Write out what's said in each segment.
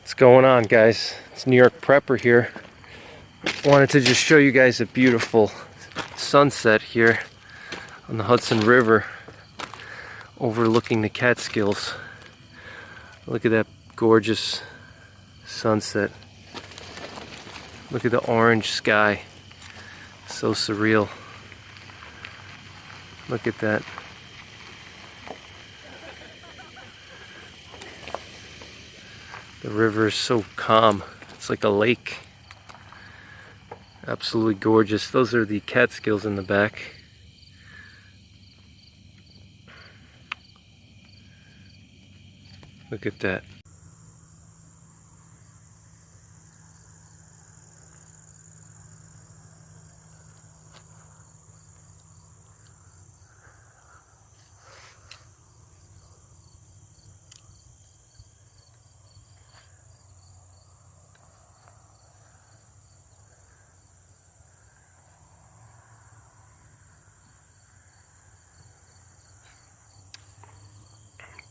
What's going on, guys? It's NYPrepper here. Wanted to just show you guys a beautiful sunset here on the Hudson River overlooking the Catskills. Look at that gorgeous sunset. Look at the orange sky. So surreal. Look at that. The river is so calm. It's like a lake. Absolutely gorgeous. Those are the Catskills in the back. Look at that.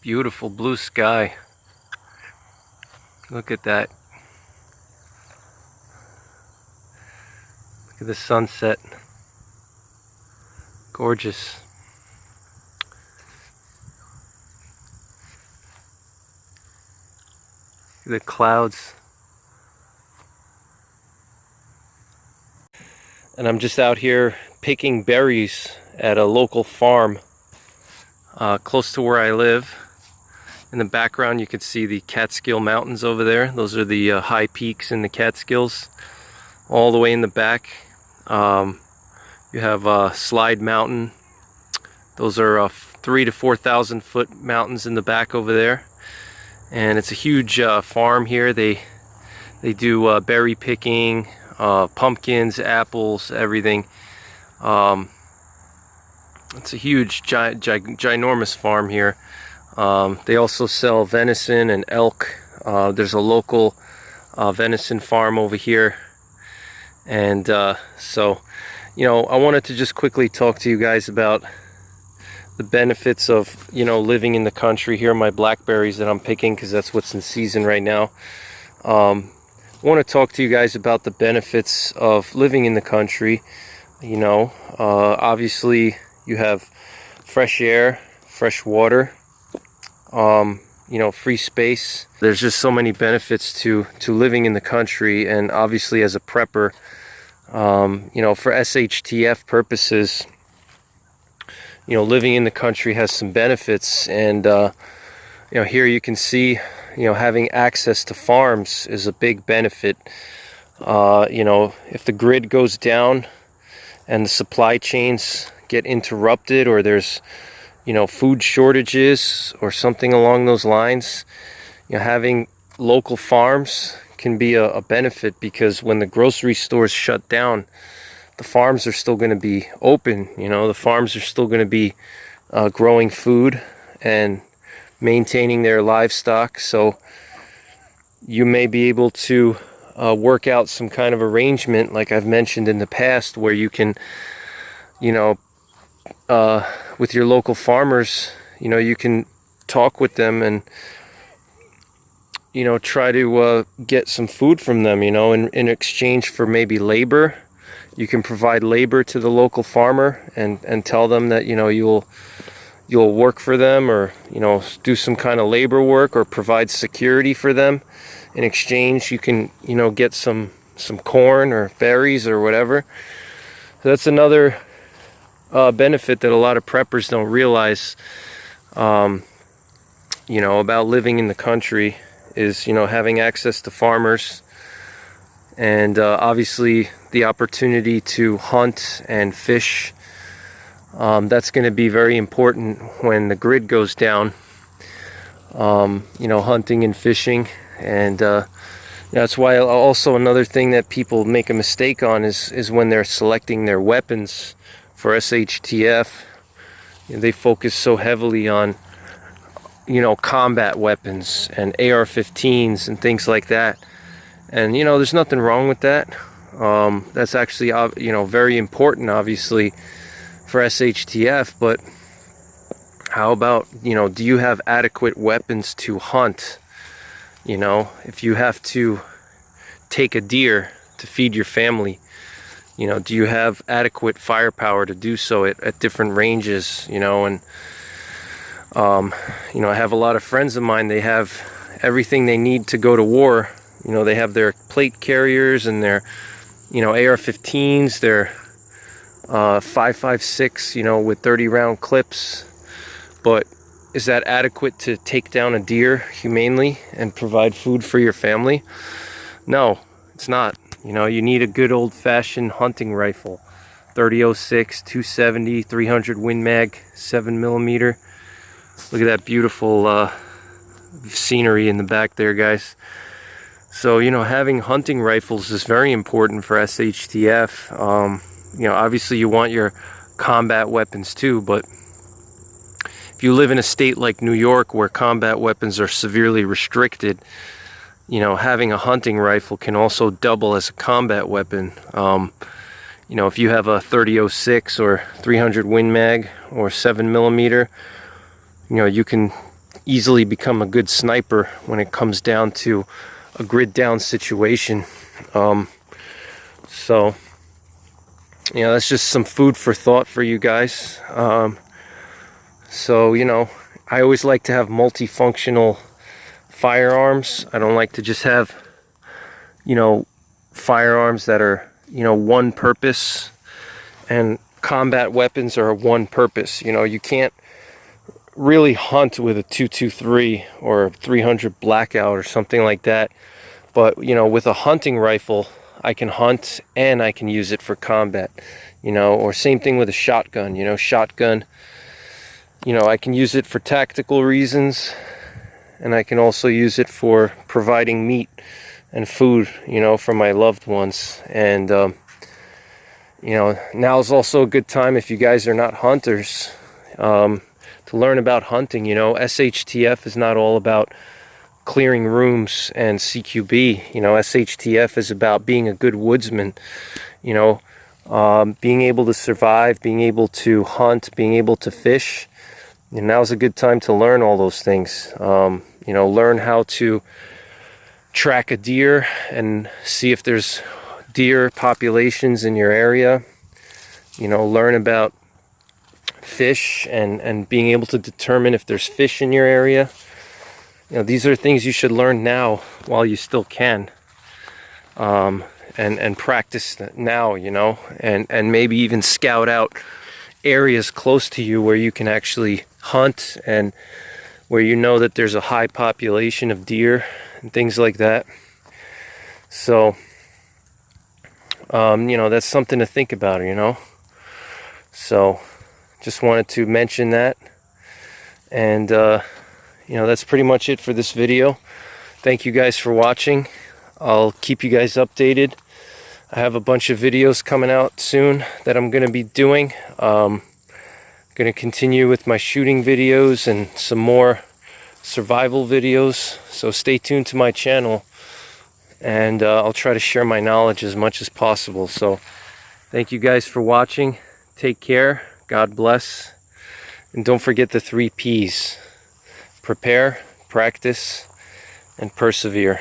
Beautiful blue sky. Look at that. Look at the sunset. Gorgeous. Look at the clouds. And I'm just out here picking berries at a local farm close to where I live. In the background you can see the Catskill Mountains over there. Those are the high peaks in the Catskills. All the way in the back you have Slide Mountain. Those are 3,000 to 4,000 foot mountains in the back over there. And it's a huge farm here. They do berry picking, pumpkins, apples, everything. It's a huge, ginormous farm here. They also sell venison and elk. There's a local venison farm over here. And so, you know, I wanted to just quickly talk to you guys about the benefits of, you know, living in the country. Here are my blackberries that I'm picking because that's what's in season right now. I want to talk to you guys about the benefits of living in the country. You know, obviously you have fresh air, fresh water, you know, free space. There's just so many benefits to living in the country. And obviously as a prepper, you know, for SHTF purposes, you know, living in the country has some benefits. And you know, here you can see, you know, having access to farms is a big benefit. You know, if the grid goes down and the supply chains get interrupted, or there's, you know, food shortages or something along those lines, you know, having local farms can be a benefit, because when the grocery stores shut down, the farms are still going to be open. You know, the farms are still going to be growing food and maintaining their livestock. So you may be able to work out some kind of arrangement, like I've mentioned in the past, where you can, you know, with your local farmers, you know, you can talk with them and, you know, try to get some food from them, you know, in exchange for maybe labor. You can provide labor to the local farmer and tell them that, you know, you'll work for them, or, you know, do some kind of labor work, or provide security for them. In exchange, you can, you know, get some corn or berries or whatever. So that's another benefit that a lot of preppers don't realize, you know, about living in the country, is, you know, having access to farmers, and obviously the opportunity to hunt and fish. That's going to be very important when the grid goes down. You know, hunting and fishing. And that's why also another thing that people make a mistake on is when they're selecting their weapons for SHTF. You know, they focus so heavily on, you know, combat weapons and AR-15s and things like that. And, you know, there's nothing wrong with that. That's actually, you know, very important, obviously, for SHTF. But how about, you know, do you have adequate weapons to hunt? You know, if you have to take a deer to feed your family, you know, do you have adequate firepower to do so at different ranges? You know, and you know, I have a lot of friends of mine, they have everything they need to go to war. You know, they have their plate carriers and their, you know, AR-15s, their 5.56, you know, with 30-round clips. But is that adequate to take down a deer humanely and provide food for your family? No, it's not. You know, you need a good old-fashioned hunting rifle. 30-06, 270, 300 Win Mag, 7mm. Look at that beautiful scenery in the back there, guys. So, you know, having hunting rifles is very important for SHTF. You know, obviously you want your combat weapons too, but if you live in a state like New York where combat weapons are severely restricted, you know, having a hunting rifle can also double as a combat weapon. You know, if you have a 30-06 or 300 Win Mag or 7mm, you know, you can easily become a good sniper when it comes down to a grid down situation. So, you know, that's just some food for thought for you guys. So, you know, I always like to have multifunctional firearms. I don't like to just have, you know, firearms that are, you know, one purpose, and combat weapons are one purpose. You know, you can't really hunt with a 223 or 300 Blackout or something like that. But, you know, with a hunting rifle, I can hunt and I can use it for combat, you know, or same thing with a shotgun. You know, shotgun, you know, I can use it for tactical reasons, and I can also use it for providing meat and food, you know, for my loved ones. And, you know, now is also a good time if you guys are not hunters, to learn about hunting. You know, SHTF is not all about clearing rooms and CQB. You know, SHTF is about being a good woodsman, you know, being able to survive, being able to hunt, being able to fish. And now's a good time to learn all those things. You know, learn how to track a deer and see if there's deer populations in your area. You know, learn about fish and being able to determine if there's fish in your area. You know, these are things you should learn now while you still can, and practice now, you know, and maybe even scout out areas close to you where you can actually hunt and where you know that there's a high population of deer and things like that. So, you know, that's something to think about, you know. So, just wanted to mention that. And, you know, that's pretty much it for this video. Thank you guys for watching. I'll keep you guys updated. I have a bunch of videos coming out soon that I'm going to be doing. Going to continue with my shooting videos and some more survival videos. So stay tuned to my channel, and I'll try to share my knowledge as much as possible. So thank you guys for watching. Take care. God bless. And don't forget the 3 P's. Prepare, practice, and persevere.